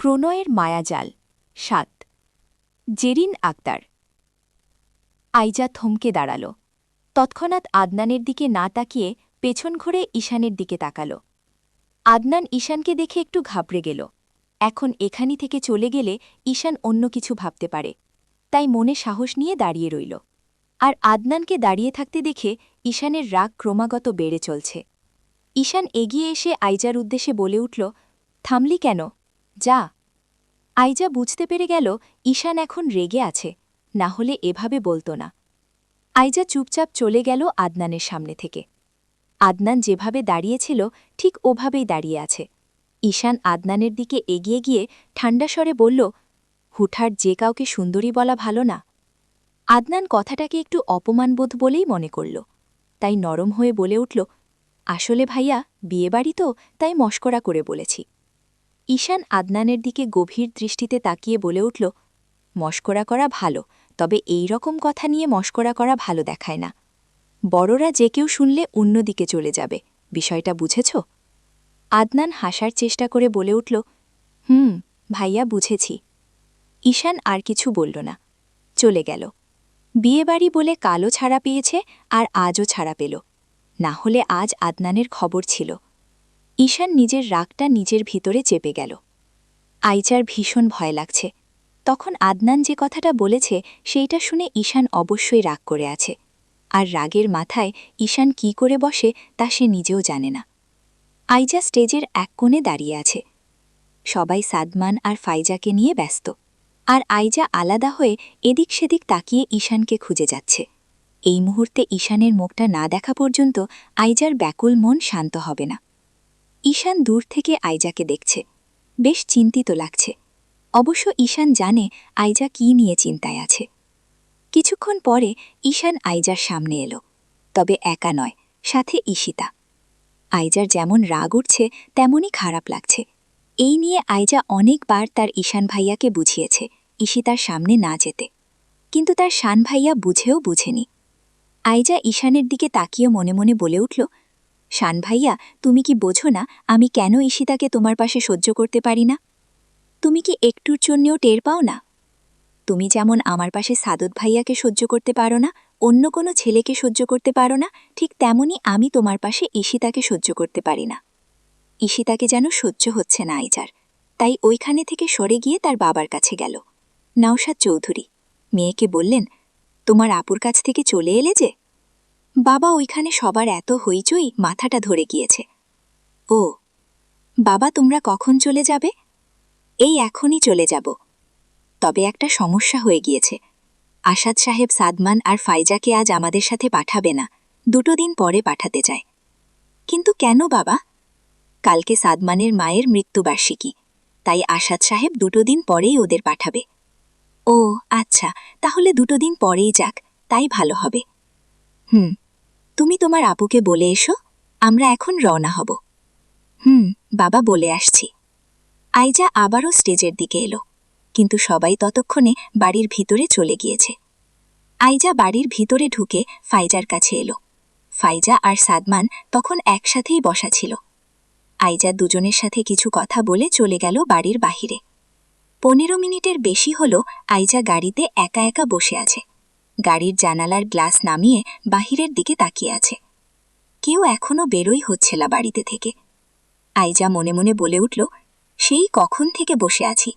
প্রণয়ের মায়াজাল ৭ জেরিন আক্তার। আইজা থমকে দাঁড়াল। তৎক্ষণাৎ আদনানের দিকে না তাকিয়ে পেছন ঘুরে ঈশানের দিকে তাকাল। আদনান ঈশানকে দেখে একটু ঘাবড়ে গেল। এখন এখানি থেকে চলে গেলে ঈশান অন্য কিছু ভাবতে পারে, তাই মনে সাহস নিয়ে দাঁড়িয়ে রইল। আর আদনানকে দাঁড়িয়ে থাকতে দেখে ঈশানের রাগ ক্রমাগত বেড়ে চলছে। ঈশান এগিয়ে এসে আইজার উদ্দেশ্যে বলে উঠল, থামলি কেন? যা। আইজা বুঝতে পেরে গেল ঈশান এখন রেগে আছে, না হলে এভাবে বলতো না। আইজা চুপচাপ চলে গেল আদনানের সামনে থেকে। আদনান যেভাবে দাঁড়িয়েছিল ঠিক ওভাবেই দাঁড়িয়ে আছে। ঈশান আদনানের দিকে এগিয়ে গিয়ে ঠান্ডা স্বরে বলল, হুঠাৎ যে কাউকে সুন্দরী বলা ভালো না। আদনান কথাটাকে একটু অপমানবোধ বলেই মনে করল, তাই নরম হয়ে বলে উঠল, আসলে ভাইয়া বিয়েবাড়ি তো, তাই মশকরা করে বলেছি। ঈশান আদনানের দিকে গভীর দৃষ্টিতে তাকিয়ে বলে উঠল, মশকরা করা ভালো, তবে এই রকম কথা নিয়ে মশকরা করা ভালো দেখায় না। বড়রা যে কেউ শুনলে অন্যদিকে চলে যাবে, বিষয়টা বুঝেছ? আদনান হাসার চেষ্টা করে বলে উঠল, ভাইয়া বুঝেছি। ঈশান আর কিছু বলল না, চলে গেল। বিয়েবাড়ি বলে কালও ছাড়া পেয়েছে, আর আজও ছাড়া পেল, না হলে আজ আদনানের খবর ছিল। ঈশান নিজের রাগটা নিজের ভিতরে চেপে গেল। আইজার ভীষণ ভয় লাগছে। তখন আদনান যে কথাটা বলেছে সেইটা শুনে ঈশান অবশ্যই রাগ করে আছে, আর রাগের মাথায় ঈশান কি করে বসে তা সে নিজেও জানে না। আইজা স্টেজের এক কোণে দাঁড়িয়ে আছে। সবাই সাদমান আর ফাইজাকে নিয়ে ব্যস্ত, আর আইজা আলাদা হয়ে এদিক সেদিক তাকিয়ে ঈশানকে খুঁজে যাচ্ছে। এই মুহূর্তে ঈশানের মুখটা না দেখা পর্যন্ত আইজার ব্যাকুল মন শান্ত হবে না। ঈশান দূর থেকে আইজাকে দেখছে, বেশ চিন্তিত লাগছে। অবশ্য ঈশান জানে আইজা কী নিয়ে চিন্তায় আছে। কিছুক্ষণ পরে ঈশান আইজার সামনে এলো, তবে একা নয়, সাথে ঈশিতা। আইজার যেমন রাগ উঠছে তেমনই খারাপ লাগছে। এই নিয়ে আইজা অনেকবার তার ঈশান ভাইয়াকে বুঝিয়েছে ঈশিতার সামনে না যেতে, কিন্তু তার শান ভাইয়া বুঝেও বুঝেনি। আইজা ঈশানের দিকে তাকিয়ে মনে মনে বলে উঠল, শান ভাইয়া, তুমি কি বোঝো না আমি কেন ঈশিতাকে তোমার পাশে সহ্য করতে পারি না? তুমি কি একটুর জন্যেও টের পাও না? তুমি যেমন আমার পাশে সাদত ভাইয়াকে সহ্য করতে পারো না, অন্য কোনো ছেলেকে সহ্য করতে পারো না, ঠিক তেমনি আমি তোমার পাশে ঈশিতাকে সহ্য করতে পারি না। ঈশিতাকে যেন সহ্য হচ্ছে না আইজার, তাই ওইখানে থেকে সরে গিয়ে তার বাবার কাছে গেল। নওশাদ চৌধুরী মেয়েকে বললেন, তোমার আপুর কাছ থেকে চলে এলে যে? বাবা ওইখানে সবার এত হইচই মাথাটা ধরে গিয়েছে। ও বাবা, তোমরা কখন চলে যাবে? এই এখনই চলে যাব। তবে একটা সমস্যা হয়ে গিয়েছে। আসাদ সাহেব সাদমান আর ফাইজাকে আজ আমাদের সাথে পাঠাবে না, 2 দিন পরে পাঠাতে চায়। কিন্তু কেন বাবা? কালকে সাদমানের মায়ের মৃত্যুবার্ষিকী, তাই আসাদ সাহেব 2 দিন পরেই ওদের পাঠাবে। ও আচ্ছা, তাহলে 2 দিন পরেই যাক, তাই ভালো হবে। তুমি তোমার আপুকে বলে এসো, আমরা এখন রওনা হব। বাবা বলে আসছি। আইজা আবারও স্টেজের দিকে এলো, কিন্তু সবাই ততক্ষণে বাড়ির ভিতরে চলে গিয়েছে। আইজা বাড়ির ভিতরে ঢুকে ফাইজার কাছে এলো। ফাইজা আর সাদমান তখন একসাথেই বসা ছিল। আইজা দুজনের সাথে কিছু কথা বলে চলে গেল বাড়ির বাহিরে। 15 মিনিটের বেশি হলো আইজা গাড়িতে একা একা বসে আছে। গাড়ির জানালার গ্লাস নামিয়ে বাহিরের দিকে তাকিয়ে আছে। কেউ এখনও বেরোই হচ্ছে না বাড়িতে থেকে। আইজা মনে মনে বলে উঠল, সেই কখন থেকে বসে আছি,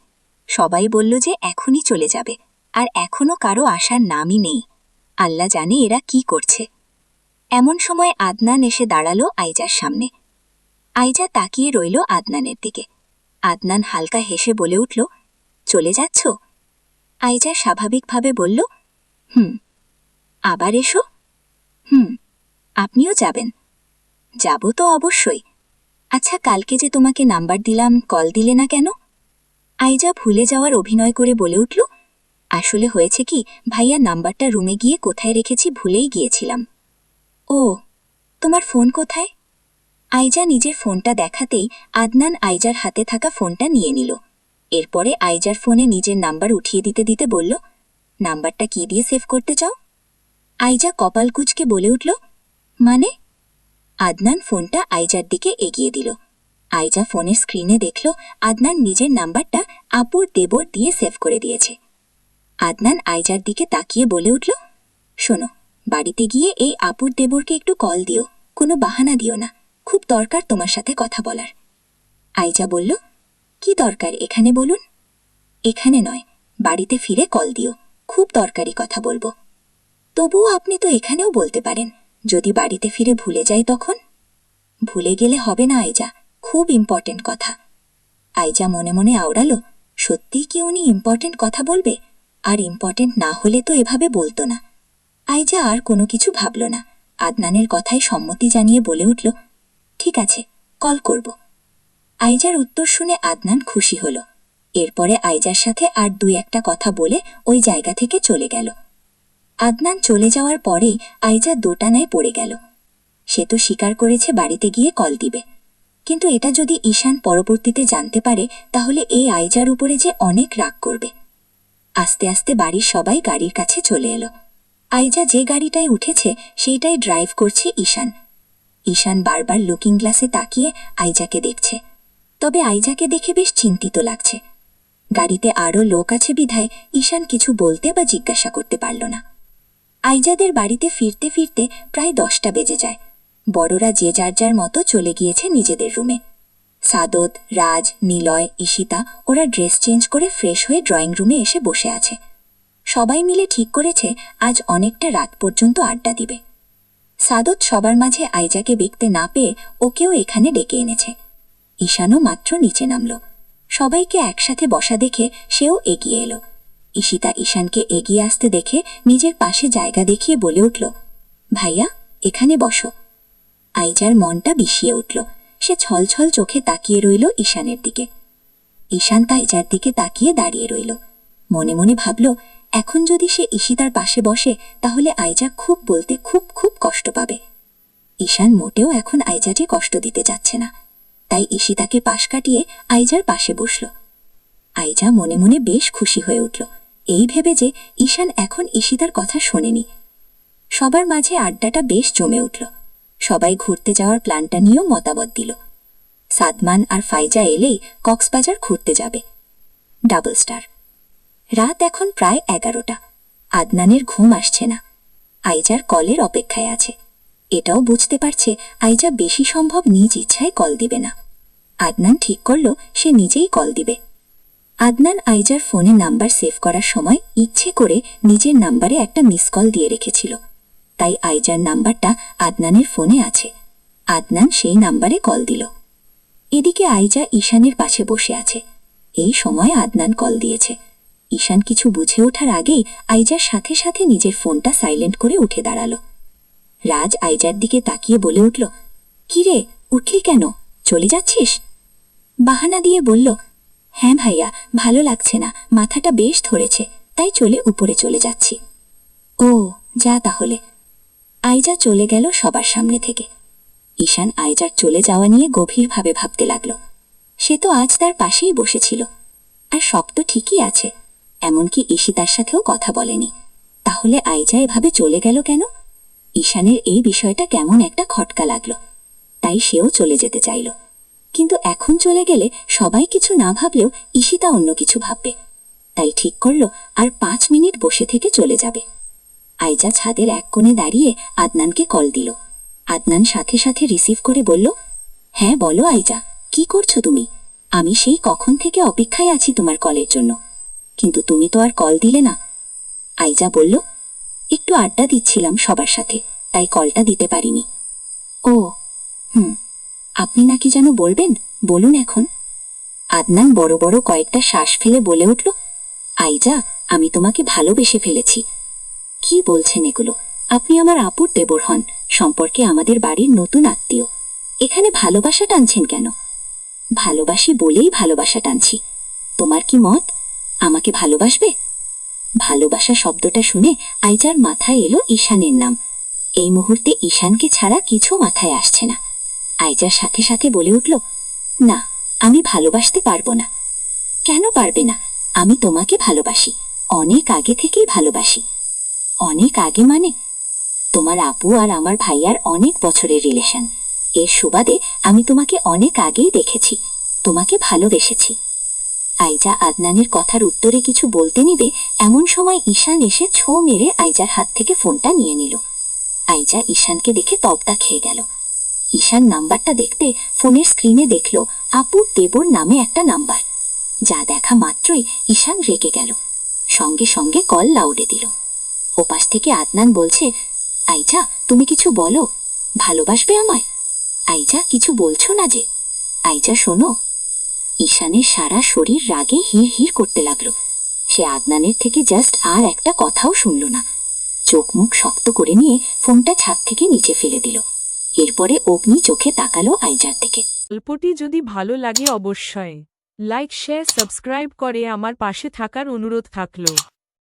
সবাই বলল যে এখনই চলে যাবে, আর এখনও কারো আসার নামই নেই। আল্লাহ জানে এরা কি করছে। এমন সময় আদনান এসে দাঁড়ালো আইজার সামনে। আইজা তাকিয়ে রইল আদনানের দিকে। আদনান হালকা হেসে বলে উঠল, চলে যাচ্ছ? আইজা স্বাভাবিকভাবে বলল, আবার এসো। আপনিও যাবেন? যাব তো অবশ্যই। আচ্ছা, কালকে যে তোমাকে নাম্বার দিলাম, কল দিলে না কেন? আইজা ভুলে যাওয়ার অভিনয় করে বলে উঠল, আসলে হয়েছে কি, ভাইয়া নাম্বারটা রুমে গিয়ে কোথায় রেখেছি ভুলেই গিয়েছিলাম। ও, তোমার ফোন কোথায়? আইজা নিজের ফোনটা দেখাতেই আদনান আইজার হাতে থাকা ফোনটা নিয়ে নিল। এরপরে আইজার ফোনে নিজের নাম্বার উঠিয়ে দিতে দিতে বলল, নাম্বারটা কি দিয়ে সেভ করতে চাও? আইজা কপাল কুঁচকে বলে উঠল, মানে? আদনান ফোনটা আইজার দিকে এগিয়ে দিল। আইজা ফোনের স্ক্রিনে দেখল আদনান নিজের নাম্বারটা আপুর দেবর দিয়ে সেভ করে দিয়েছে। আদনান আইজার দিকে তাকিয়ে বলে উঠল, শোনো, বাড়িতে গিয়ে এই আপুর দেবরকে একটু কল দিও, কোনো বাহানা দিও না, খুব দরকার তোমার সাথে কথা বলার। আইজা বলল, কি দরকার এখানে বলুন। এখানে নয়, বাড়িতে ফিরে কল দিও, খুব দরকারি কথা বলবো। তবুও আপনি তো এখানেও বলতে পারেন, যদি বাড়িতে ফিরে ভুলে যাই তখন। ভুলে গেলে হবে না আইজা, খুব ইম্পর্টেন্ট কথা। আইজা মনে মনে আওড়ালো, সত্যিই কি উনি ইম্পর্টেন্ট কথা বলবে? আর ইম্পর্টেন্ট না হলে তো এভাবে বলতো না। আইজা আর কোনো কিছু ভাবল না, আদনানের কথায় সম্মতি জানিয়ে বলে উঠল, ঠিক আছে, কল করব। আইজার উত্তর শুনে আদনান খুশি হল। এরপরে আইজার সাথে আর দুই একটা কথা বলে ওই জায়গা থেকে চলে গেল। আদনান চলে যাওয়ার পরেই আইজা দোটানায় পড়ে গেল। সে তো স্বীকার করেছে বাড়িতে গিয়ে কল দিবে, কিন্তু এটা যদি ঈশান পরবর্তীতে জানতে পারে তাহলে এই আইজার উপরে যে অনেক রাগ করবে। আস্তে আস্তে বাড়ির সবাই গাড়ির কাছে চলে এলো। আইজা যে গাড়িটায় উঠেছে সেইটাই ড্রাইভ করছে ঈশান। ঈশান বারবার লুকিং গ্লাসে তাকিয়ে আইজাকে দেখছে, তবে আইজাকে দেখে বেশ চিন্তিত লাগছে। গাড়িতে আরও লোক আছে বিধায় ঈশান কিছু বলতে বা জিজ্ঞাসা করতে পারল না। আইজাদের বাড়িতে ফিরতে ফিরতে প্রায় 10টা বেজে যায়। বড়রা যে যার যার মতো চলে গিয়েছে নিজেদের রুমে। সাদত, রাজ, নিলয়, ঈশিতা ওরা ড্রেস চেঞ্জ করে ফ্রেশ হয়ে ড্রয়িং রুমে এসে বসে আছে। সবাই মিলে ঠিক করেছে আজ অনেকটা রাত পর্যন্ত আড্ডা দিবে। সাদত সবার মাঝে আইজাকে দেখতে না পেয়ে ওকেও এখানে ডেকে এনেছে। ঈশানও মাত্র নিচে নামল। সবাইকে একসাথে বসা দেখে সেও এগিয়ে এলো। ঈশিতা ঈশানকে এগিয়ে আসতে দেখে নিজের পাশে জায়গা দেখিয়ে বলে উঠল, ভাইয়া, এখানে বসো। আইজার মনটা বিষিয়ে উঠল। সে ছলছল চোখে তাকিয়ে রইল ঈশানের দিকে। ঈশান আইজার দিকে তাকিয়ে দাঁড়িয়ে রইল। মনে মনে ভাবল, এখন যদি সে ঈশিতার পাশে বসে তাহলে আইজা খুব বলতে খুব খুব কষ্ট পাবে। ঈশান মোটেও এখন আইজাকে কষ্ট দিতে যাচ্ছে না, তাই ঈশিতাকে পাশ কাটিয়ে আইজার পাশে বসল। আইজা মনে মনে বেশ খুশি হয়ে উঠল, এই ভেবে যে ঈশান এখন ঈশিতার কথা শোনেনি। সবার মাঝে আড্ডাটা বেশ জমে উঠল। সবাই ঘুরতে যাওয়ার প্ল্যানটা নিয়েও মতামত দিল। সাদমান আর ফাইজা এলেই কক্সবাজার ঘুরতে যাবে। Double star. রাত এখন প্রায় 11টা। আদনানের ঘুম আসছে না। আইজার কলের অপেক্ষায় আছে। এটাও বুঝতে পারছে আইজা বেশি সম্ভব নিজ ইচ্ছায় কল দিবে না। আদনান ঠিক করল সে নিজেই কল দিবে। আদনান আইজার ফোনে নাম্বার সেভ করার সময় ইচ্ছে করে নিজের নাম্বারে একটা মিস কল দিয়ে রেখেছিল, তাই আইজার নাম্বারটা আদনানের ফোনে আছে। আদনান সেই নাম্বারে কল দিল। এদিকে আইজা ঈশানের পাশে বসে আছে। এই সময় আদনান কল দিয়েছে। ঈশান কিছু বুঝে ওঠার আগেই আইজার সাথে সাথে নিজের ফোনটা সাইলেন্ট করে উঠে দাঁড়ালো। রাজ আইজার দিকে তাকিয়ে বলে উঠল, কিরে, উঠলি কেন? চলে যাচ্ছিস? বাহানা দিয়ে বলল, হ্যাঁ ভাইয়া, ভালো লাগছে না, মাথাটা বেশ ধরেছে, তাই চলে উপরে চলে যাচ্ছি। ও, যা তাহলে। আইজা চলে গেল সবার সামনে থেকে। ঈশান আইজার চলে যাওয়া নিয়ে গভীরভাবে ভাবতে লাগল। সে তো আজ তার পাশেই বসেছিল, আর সব তো ঠিকই আছে, এমনকি ঈশিতার সাথেও কথা বলেনি। তাহলে আইজা এভাবে চলে গেল কেন? ঈশানের এই বিষয়টা কেমন একটা খটকা লাগলো, তাই সেও চলে যেতে চাইল। কিন্তু এখন চলে গেলে সবাই কিছু না ভাবলেও ঈশিতা অন্য কিছু ভাববে, তাই ঠিক করল আর 5 মিনিট বসে থেকে চলে যাবে। আইজা ছাদের এক কোণে দাঁড়িয়ে আদনানকে কল দিল। আদনান সাথে সাথে রিসিভ করে বলল, হ্যাঁ বলো আইজা, কি করছো তুমি? আমি সেই কখন থেকে অপেক্ষায় আছি তোমার কলের জন্য, কিন্তু তুমি তো আর কল দিলে না। আইজা বলল, একটু আড্ডা দিচ্ছিলাম সবার সাথে, তাই কলটা দিতে পারিনি। ও, আপনি নাকি যেন বলবেন, বলুন এখন। আদনান বড় বড় কয়েকটা শ্বাস ফেলে বলে উঠল, আইজা, আমি তোমাকে ভালোবেসে ফেলেছি। কি বলছেন এগুলো? আপনি আমার আপুর দেবর হন, সম্পর্কে আমাদের বাড়ির নতুন আত্মীয়। এখানে ভালোবাসা টানছেন কেন? ভালোবাসি বলেই ভালোবাসা টানছি। তোমার কি মত? আমাকে ভালোবাসবে? ভালোবাসা শব্দটা শুনে আইজার মাথায় এলো ঈশানের নাম। এই মুহূর্তে ঈশানকে ছাড়া কিছু মাথায় আসছে না। আইজার সাথে সাথে বলে উঠল, না, আমি ভালোবাসতে পারবো না। কেন পারবে না? আমি তোমাকে ভালোবাসি, অনেক আগে থেকেই ভালোবাসি। অনেক আগে মানে? তোমার আপু আর আমার ভাইয়ার অনেক বছরের রিলেশন। এর সুবাদে আমি তোমাকে অনেক আগেই দেখেছি, তোমাকে ভালোবেসেছি। আইজা আদনানের কথার উত্তরে কিছু বলতে নিবে এমন সময় ঈশান এসে ছোঁ মেরে আইজার হাত থেকে ফোনটা নিয়ে নিল। আইজা ঈশানকে দেখে তবদা খেয়ে গেল। ঈশান নাম্বারটা দেখতে ফোনের স্ক্রিনে দেখল আপুর দেবর নামে একটা নাম্বার। যা দেখা মাত্রই ঈশান রেগে গেল, সঙ্গে সঙ্গে কল লাউডে দিল। ওপাশ থেকে আদনান বলছে, আইজা তুমি কিছু বলো, ভালোবাসবে আমায়? আইজা কিছু বলছো না যে? আইজা শোনো। ঈশানের সারা শরীর রাগে হির হির করতে লাগলো। সে আদনানের থেকে জাস্ট আর একটা কথাও শুনল না। চোখ মুখ শক্ত করে নিয়ে ফোনটা ছাদ থেকে নিচে ফেলে দিল। এরপরে অগ্নি চোখে তাকালো আইজার দিকে। গল্পটি যদি ভালো লাগে অবশ্যই লাইক শেয়ার সাবস্ক্রাইব করে আমার পাশে থাকার অনুরোধ থাকলো।